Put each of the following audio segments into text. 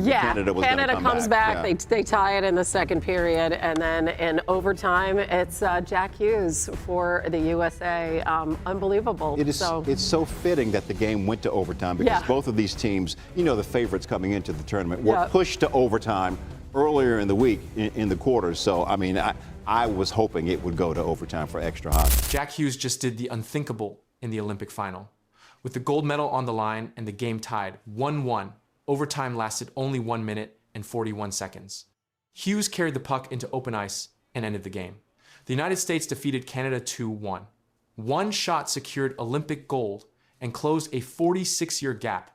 Yeah, Canada was going to come comes back. Yeah. They tie it in the second period, and then in overtime, it's Jack Hughes for the USA. Unbelievable. It's so fitting that the game went to overtime because both of these teams, the favorites coming into the tournament, were pushed to overtime earlier in the week in the quarters. So, I mean, I was hoping it would go to overtime for extra hot. Jack Hughes just did the unthinkable in the Olympic final. With the gold medal on the line and the game tied 1-1, overtime lasted only 1 minute and 41 seconds. Hughes carried the puck into open ice and ended the game. The United States defeated Canada 2-1. One shot secured Olympic gold and closed a 46-year gap.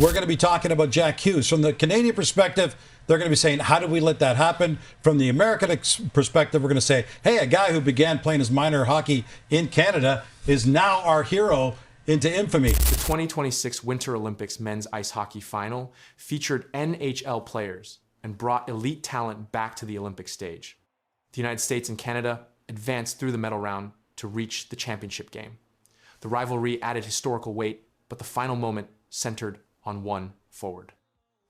We're going to be talking about Jack Hughes. From the Canadian perspective, they're going to be saying, how did we let that happen? From the American perspective, we're going to say, hey, a guy who began playing his minor hockey in Canada is now our hero into infamy. The 2026 Winter Olympics men's ice hockey final featured NHL players and brought elite talent back to the Olympic stage. The United States and Canada advanced through the medal round to reach the championship game. The rivalry added historical weight, but the final moment centered on one forward.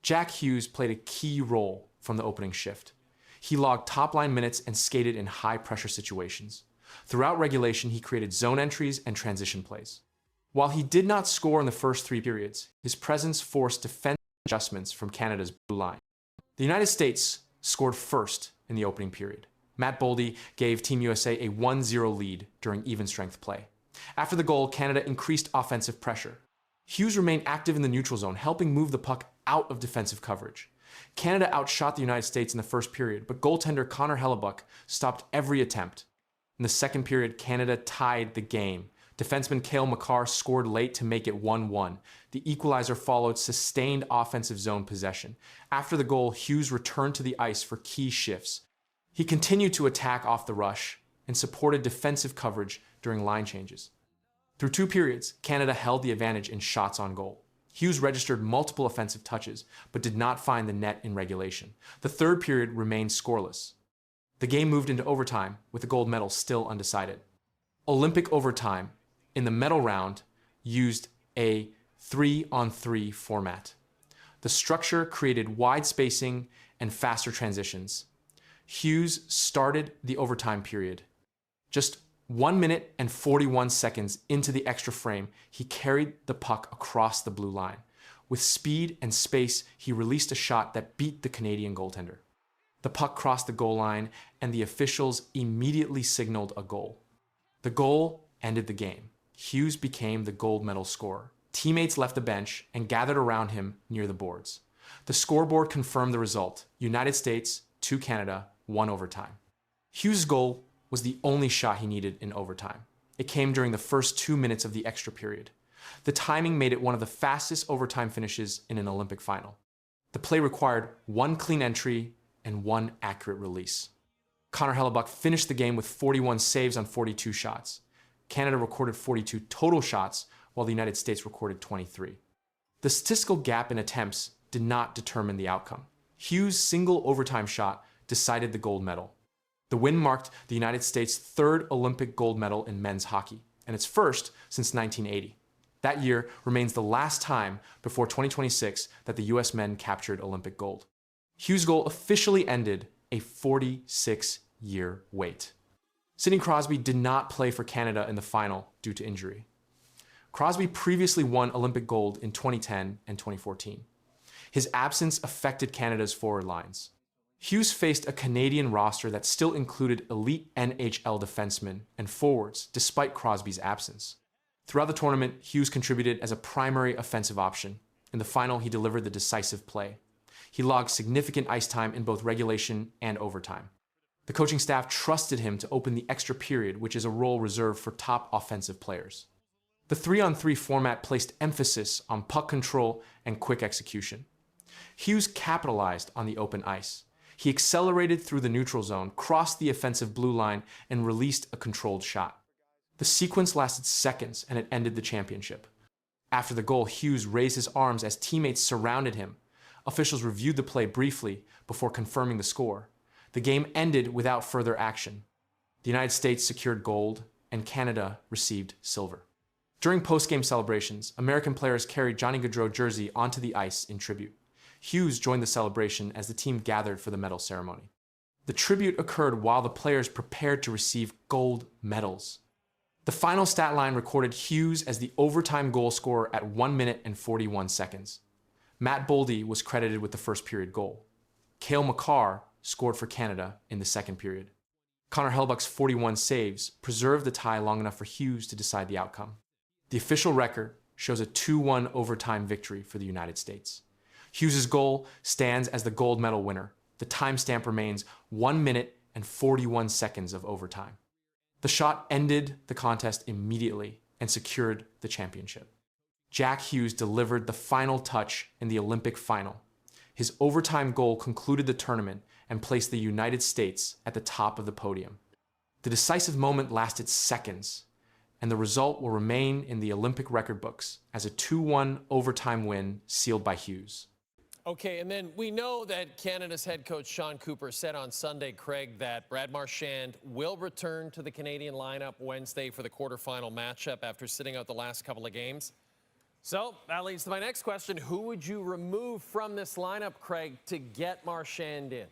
Jack Hughes played a key role from the opening shift. He logged top-line minutes and skated in high-pressure situations. Throughout regulation, he created zone entries and transition plays. While he did not score in the first 3 periods, his presence forced defensive adjustments from Canada's blue line. The United States scored first in the opening period. Matt Boldy gave Team USA a 1-0 lead during even-strength play. After the goal, Canada increased offensive pressure. Hughes remained active in the neutral zone, helping move the puck out of defensive coverage. Canada outshot the United States in the first period, but goaltender Connor Hellebuyck stopped every attempt. In the second period, Canada tied the game. Defenseman Cale Makar scored late to make it 1-1. The equalizer followed sustained offensive zone possession. After the goal, Hughes returned to the ice for key shifts. He continued to attack off the rush and supported defensive coverage during line changes. Through 2 periods, Canada held the advantage in shots on goal. Hughes registered multiple offensive touches, but did not find the net in regulation. The third period remained scoreless. The game moved into overtime, with the gold medal still undecided. Olympic overtime in the medal round used a 3-on-3 format. The structure created wide spacing and faster transitions. Hughes started the overtime period. Just 1 minute and 41 seconds into the extra frame, he carried the puck across the blue line. With speed and space, he released a shot that beat the Canadian goaltender. The puck crossed the goal line, and the officials immediately signaled a goal. The goal ended the game. Hughes became the gold medal scorer. Teammates left the bench and gathered around him near the boards. The scoreboard confirmed the result. United States 2 Canada, 1 overtime. Hughes' goal was the only shot he needed in overtime. It came during the first 2 minutes of the extra period. The timing made it one of the fastest overtime finishes in an Olympic final. The play required 1 clean entry and 1 accurate release. Connor Hellebuyck finished the game with 41 saves on 42 shots. Canada recorded 42 total shots, while the United States recorded 23. The statistical gap in attempts did not determine the outcome. Hughes' single overtime shot decided the gold medal. The win marked the United States' 3rd Olympic gold medal in men's hockey, and its first since 1980. That year remains the last time before 2026 that the U.S. men captured Olympic gold. Hughes' goal officially ended a 46-year wait. Sidney Crosby did not play for Canada in the final due to injury. Crosby previously won Olympic gold in 2010 and 2014. His absence affected Canada's forward lines. Hughes faced a Canadian roster that still included elite NHL defensemen and forwards despite Crosby's absence. Throughout the tournament, Hughes contributed as a primary offensive option. In the final, he delivered the decisive play. He logged significant ice time in both regulation and overtime. The coaching staff trusted him to open the extra period, which is a role reserved for top offensive players. The 3-on-3 format placed emphasis on puck control and quick execution. Hughes capitalized on the open ice. He accelerated through the neutral zone, crossed the offensive blue line, and released a controlled shot. The sequence lasted seconds, and it ended the championship. After the goal, Hughes raised his arms as teammates surrounded him. Officials reviewed the play briefly before confirming the score. The game ended without further action. The United States secured gold, and Canada received silver. During post-game celebrations, American players carried Johnny Gaudreau's jersey onto the ice in tribute. Hughes joined the celebration as the team gathered for the medal ceremony. The tribute occurred while the players prepared to receive gold medals. The final stat line recorded Hughes as the overtime goal scorer at 1 minute and 41 seconds. Matt Boldy was credited with the first period goal. Cale Makar scored for Canada in the second period. Connor Hellebuyck's 41 saves preserved the tie long enough for Hughes to decide the outcome. The official record shows a 2-1 overtime victory for the United States. Hughes' goal stands as the gold medal winner. The timestamp remains 1 minute and 41 seconds of overtime. The shot ended the contest immediately and secured the championship. Jack Hughes delivered the final touch in the Olympic final. His overtime goal concluded the tournament and placed the United States at the top of the podium. The decisive moment lasted seconds, and the result will remain in the Olympic record books as a 2-1 overtime win sealed by Hughes. Okay, and then we know that Canada's head coach Sean Cooper said on Sunday, Craig, that Brad Marchand will return to the Canadian lineup Wednesday for the quarterfinal matchup after sitting out the last couple of games. So that leads to my next question. Who would you remove from this lineup, Craig, to get Marchand in?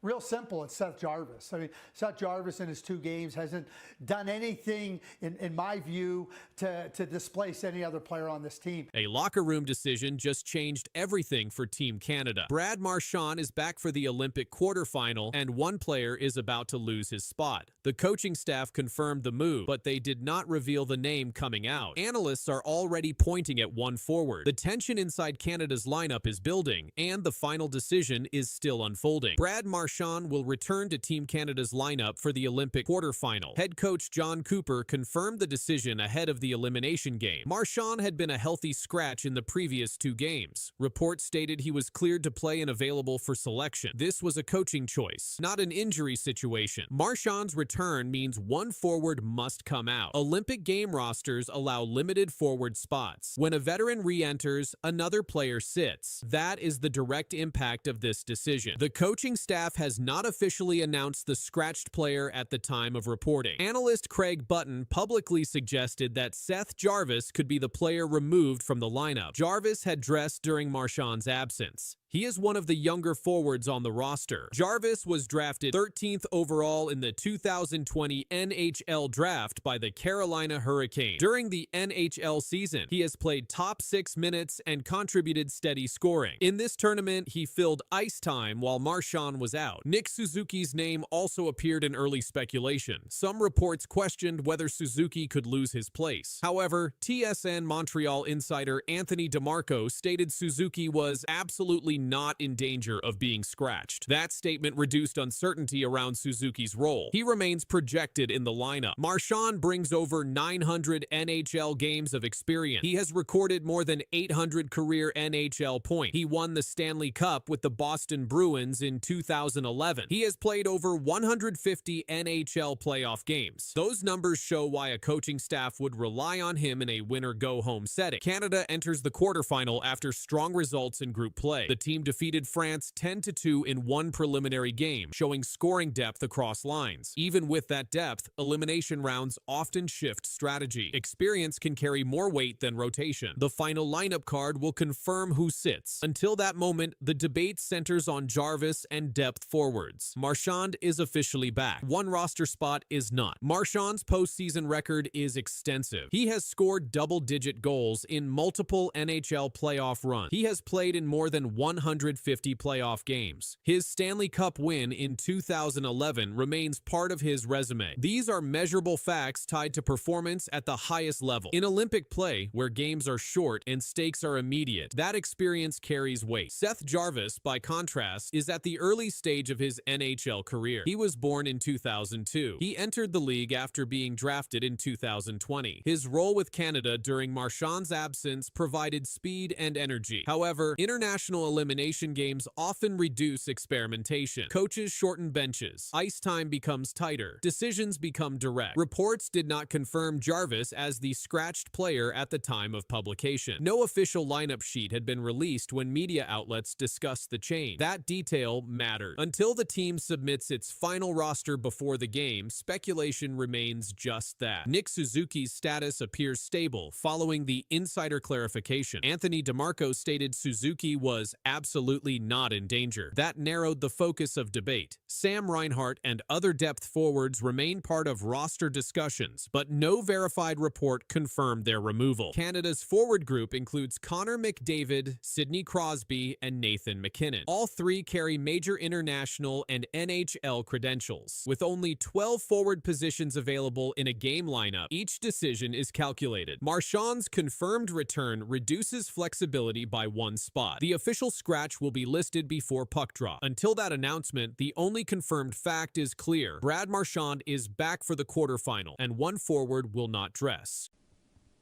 Real simple, it's Seth Jarvis. I mean, Seth Jarvis in his 2 games hasn't done anything, in my view, to displace any other player on this team. A locker room decision just changed everything for Team Canada. Brad Marchand is back for the Olympic quarterfinal, and one player is about to lose his spot. The coaching staff confirmed the move, but they did not reveal the name coming out. Analysts are already pointing at one forward. The tension inside Canada's lineup is building, and the final decision is still unfolding. Brad Marchand will return to Team Canada's lineup for the Olympic quarterfinal. Head coach John Cooper confirmed the decision ahead of the elimination game. Marchand had been a healthy scratch in the previous 2 games. Reports stated he was cleared to play and available for selection. This was a coaching choice, not an injury situation. Marchand's return means one forward must come out. Olympic game rosters allow limited forward spots. When a veteran re-enters, another player sits. That is the direct impact of this decision. The coaching staff has not officially announced the scratched player at the time of reporting. Analyst Craig Button publicly suggested that Seth Jarvis could be the player removed from the lineup. Jarvis had dressed during Marchand's absence. He is one of the younger forwards on the roster. Jarvis was drafted 13th overall in the 2020 NHL draft by the Carolina Hurricanes. During the NHL season, he has played top 6 minutes and contributed steady scoring. In this tournament, he filled ice time while Marchand was out. Nick Suzuki's name also appeared in early speculation. Some reports questioned whether Suzuki could lose his place. However, TSN Montreal insider Anthony DeMarco stated Suzuki was absolutely not in danger of being scratched. That statement reduced uncertainty around Suzuki's role. He remains projected in the lineup. Marchand brings over 900 NHL games of experience. He has recorded more than 800 career NHL points. He won the Stanley Cup with the Boston Bruins in 2011. He has played over 150 NHL playoff games. Those numbers show why a coaching staff would rely on him in a win-or-go-home setting. Canada enters the quarterfinal after strong results in group play. The team defeated France 10-2 in one preliminary game, showing scoring depth across lines. Even with that depth, elimination rounds often shift strategy. Experience can carry more weight than rotation. The final lineup card will confirm who sits. Until that moment, the debate centers on Jarvis and depth forwards. Marchand is officially back. One roster spot is not. Marchand's postseason record is extensive. He has scored double-digit goals in multiple NHL playoff runs. He has played in more than 150 playoff games. His Stanley Cup win in 2011 remains part of his resume. These are measurable facts tied to performance at the highest level. In Olympic play, where games are short and stakes are immediate, that experience carries weight. Seth Jarvis, by contrast, is at the early stage of his NHL career. He was born in 2002. He entered the league after being drafted in 2020. His role with Canada during Marchand's absence provided speed and energy. However, international elimination elimination games often reduce experimentation. Coaches shorten benches. Ice time becomes tighter. Decisions become direct. Reports did not confirm Jarvis as the scratched player at the time of publication. No official lineup sheet had been released when media outlets discussed the change. That detail mattered. Until the team submits its final roster before the game, speculation remains just that. Nick Suzuki's status appears stable following the insider clarification. Anthony DeMarco stated Suzuki was absolutely not in danger. That narrowed the focus of debate. Sam Reinhart and other depth forwards remain part of roster discussions, but no verified report confirmed their removal. Canada's forward group includes Connor McDavid, Sidney Crosby, and Nathan MacKinnon. All three carry major international and NHL credentials. With only 12 forward positions available in a game lineup, each decision is calculated. Marchand's confirmed return reduces flexibility by one spot. The official scratch will be listed before puck drop. Until that announcement, the only confirmed fact is clear. Brad Marchand is back for the quarterfinal, and one forward will not dress.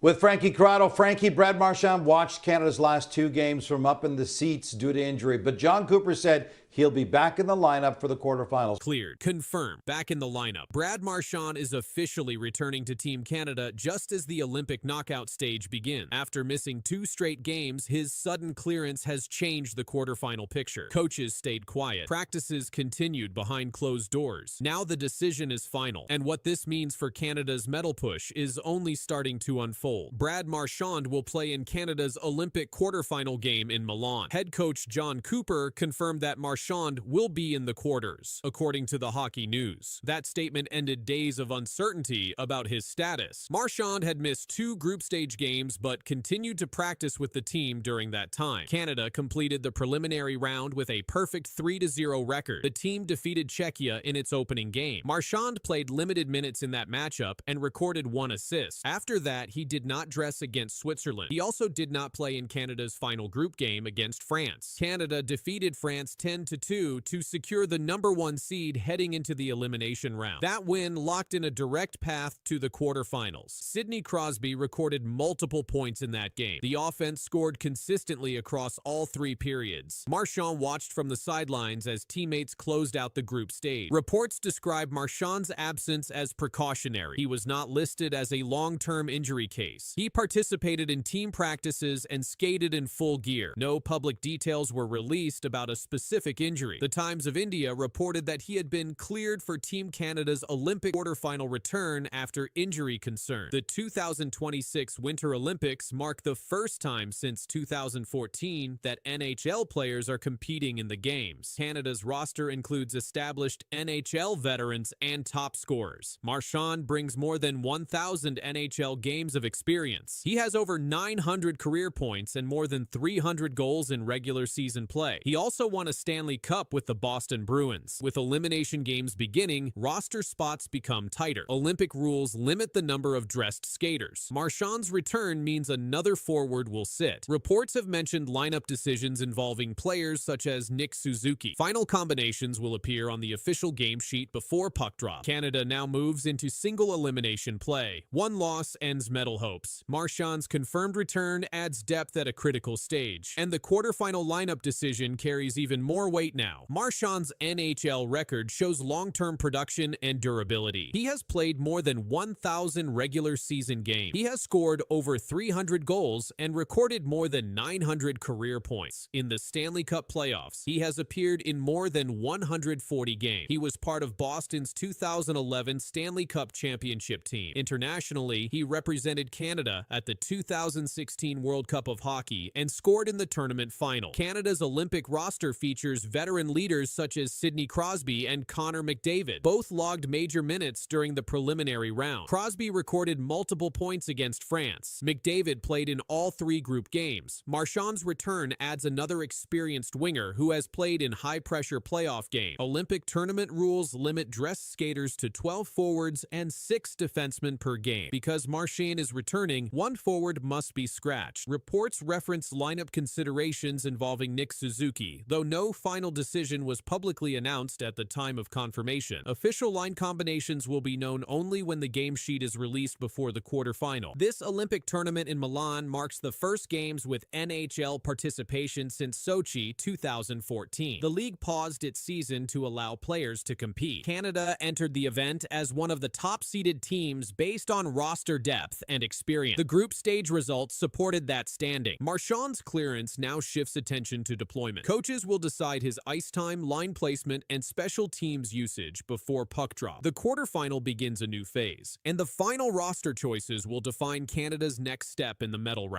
With Frankie Corrado. Frankie, Brad Marchand watched Canada's last two games from up in the seats due to injury, but John Cooper said he'll be back in the lineup for the quarterfinals. Cleared. Confirmed. Back in the lineup. Brad Marchand is officially returning to Team Canada just as the Olympic knockout stage begins. After missing 2 straight games, his sudden clearance has changed the quarterfinal picture. Coaches stayed quiet. Practices continued behind closed doors. Now the decision is final, and what this means for Canada's medal push is only starting to unfold. Brad Marchand will play in Canada's Olympic quarterfinal game in Milan. Head coach John Cooper confirmed that Marchand will be in the quarters, according to the Hockey News. That statement ended days of uncertainty about his status. Marchand had missed 2 group stage games but continued to practice with the team during that time. Canada completed the preliminary round with a perfect 3-0 record. The team defeated Czechia in its opening game. Marchand played limited minutes in that matchup and recorded 1 assist. After that, he did not dress against Switzerland. He also did not play in Canada's final group game against France. Canada defeated France 10-2 to secure the #1 seed heading into the elimination round. That win locked in a direct path to the quarterfinals. Sidney Crosby recorded multiple points in that game. The offense scored consistently across all 3 periods. Marchand watched from the sidelines as teammates closed out the group stage. Reports describe Marchand's absence as precautionary. He was not listed as a long-term injury case. He participated in team practices and skated in full gear. No public details were released about a specific injury. The Times of India reported that he had been cleared for Team Canada's Olympic quarterfinal return after injury concern. The 2026 Winter Olympics mark the first time since 2014 that NHL players are competing in the games. Canada's roster includes established NHL veterans and top scorers. Marchand brings more than 1,000 NHL games of experience. He has over 900 career points and more than 300 goals in regular season play. He also won a Stanley Cup with the Boston Bruins. With elimination games beginning, roster spots become tighter. Olympic rules limit the number of dressed skaters. Marchand's return means another forward will sit. Reports have mentioned lineup decisions involving players such as Nick Suzuki. Final combinations will appear on the official game sheet before puck drop. Canada now moves into single elimination play. 1 loss ends medal hopes. Marchand's confirmed return adds depth at a critical stage, and the quarterfinal lineup decision carries even more weight now. Marchand's NHL record shows long-term production and durability. He has played more than 1,000 regular season games. He has scored over 300 goals and recorded more than 900 career points. In the Stanley Cup playoffs, he has appeared in more than 140 games. He was part of Boston's 2011 Stanley Cup championship team. Internationally, he represented Canada at the 2016 World Cup of Hockey and scored in the tournament final. Canada's Olympic roster features veteran leaders such as Sidney Crosby and Connor McDavid. Both logged major minutes during the preliminary round. Crosby recorded multiple points against France. McDavid played in all 3 group games. Marchand's return adds another experienced winger who has played in high-pressure playoff games. Olympic tournament rules limit dressed skaters to 12 forwards and 6 defensemen per game. Because Marchand is returning, 1 forward must be scratched. Reports reference lineup considerations involving Nick Suzuki, though no final final decision was publicly announced at the time of confirmation. Official line combinations will be known only when the game sheet is released before the quarterfinal. This Olympic tournament in Milan marks the first games with NHL participation since Sochi 2014. The league paused its season to allow players to compete. Canada entered the event as one of the top-seeded teams based on roster depth and experience. The group stage results supported that standing. Marchand's clearance now shifts attention to deployment. Coaches will decide his ice time, line placement, and special teams usage before puck drop. The quarterfinal begins a new phase, and the final roster choices will define Canada's next step in the medal round.